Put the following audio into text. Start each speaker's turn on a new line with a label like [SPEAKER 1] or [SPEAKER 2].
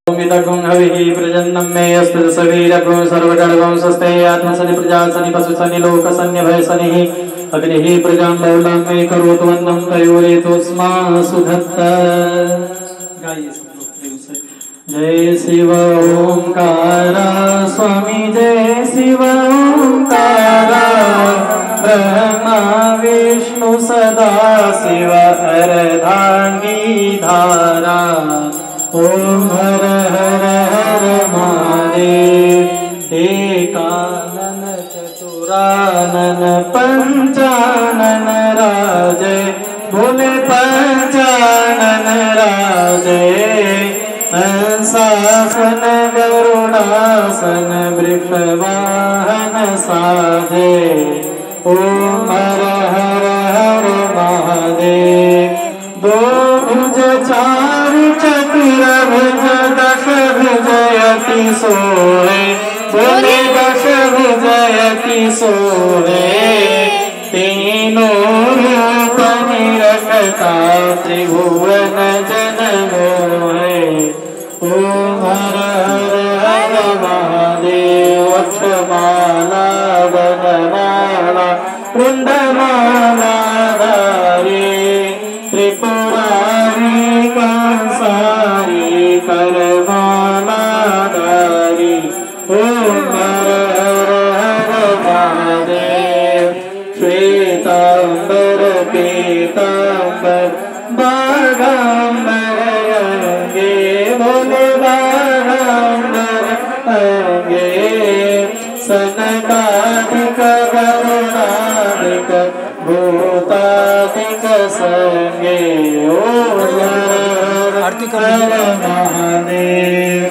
[SPEAKER 1] मितगुं हविः प्रजन्नं मे अस्तु सवीरगुं सर्वगणगुं स्वस्ते आत्मसनि प्रजासनि पशुसनि लोकसन्निभयसनिः अग्निः प्रजां बहुलां मे करोतु वन्दं तयोरेतोऽस्मा सुधत्त। जय शिव ओंकार स्वामी जय शिव ओंकार ब्रह्मा विष्णु सदा शिव अर्धांगी धारा ओम हर हर हर महादेव एकानन चतुरानन पंचानन राजय बोले पंचानन राजय शासन गरुड़ासन वृषवाहन साजे ओम हर हर हर महादेव। दो भुज चार चतुर भुज दश भुजयति सोहे बोले दश भुजयति सोहे तीनों रूप निरखता त्रिभुवन जन मोहे ओम हर हर हर महादेव। अक्षमाला वनमाला कुंडमाला धारी त्रिपुरारी कंसारी करमाला धारी ओम हर हर हर महादेव। श्वेतांबर पीतांबर बागांबर अंगे बोले बागांबर अंगे सनकाधिक गरुडाधिक भूताधिक संगे ओम हर हर महादेव।